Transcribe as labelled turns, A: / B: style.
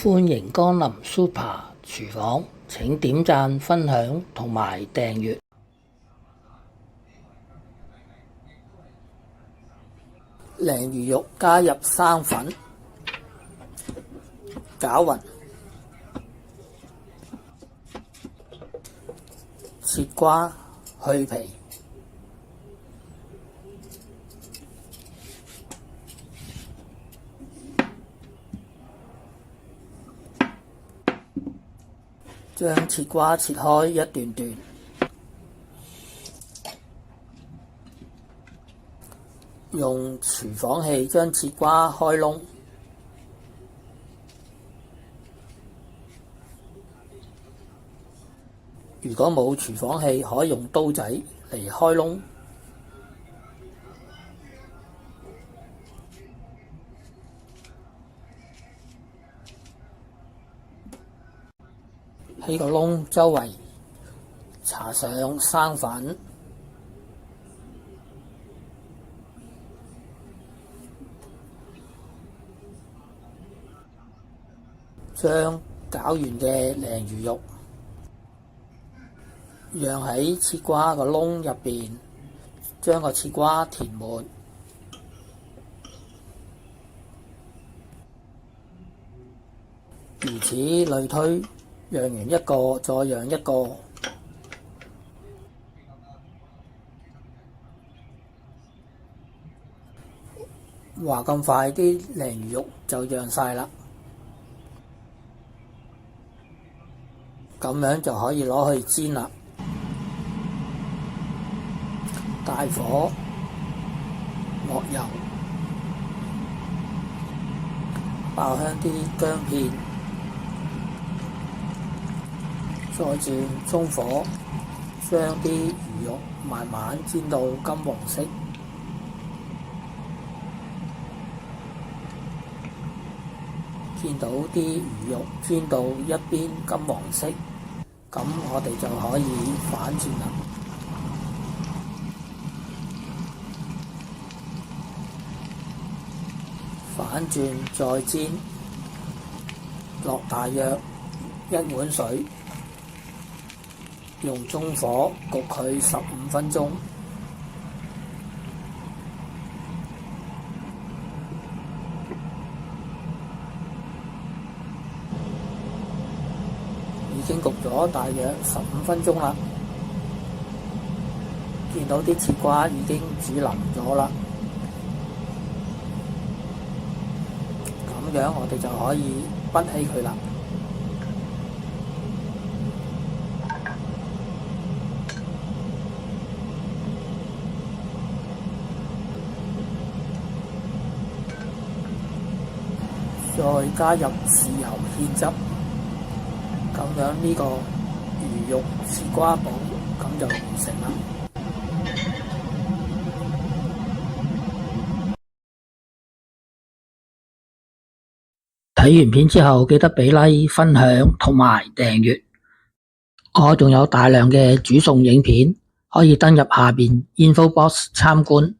A: 歡迎光臨 Super 廚房，請點讚、分享同埋訂閱。鯪魚肉加入生粉，攪勻，切瓜去皮，將切瓜切開一段段，用廚房器將切瓜開窿，如果冇廚房器，可以用刀仔嚟開窿。喺個窿周圍搽上生粉，將攪完嘅鯪魚肉讓喺切瓜個窿入邊，將個切瓜填滿，如此類推，讓完一個再讓一個，話咁快啲鯪魚肉就讓晒啦，咁樣就可以攞去煎啦。大火落油，爆香啲薑片，再轉中火，將啲魚肉慢慢煎到金黃色。見到啲魚肉煎到一邊金黃色，咁我哋就可以反轉啦。反轉再煎，落大約1碗水，用中火焗佢15分鐘。已經焗咗大約15分鐘啦，見到啲切瓜已經煮腍咗啦。咁樣我哋就可以滗起佢啦。再加入豉油芡汁，咁樣呢個魚肉切瓜煲咁就完成啦。睇完片之後記得俾 like、分享同埋訂閱。我仲有大量嘅煮餸影片，可以登入下邊 info box 參觀。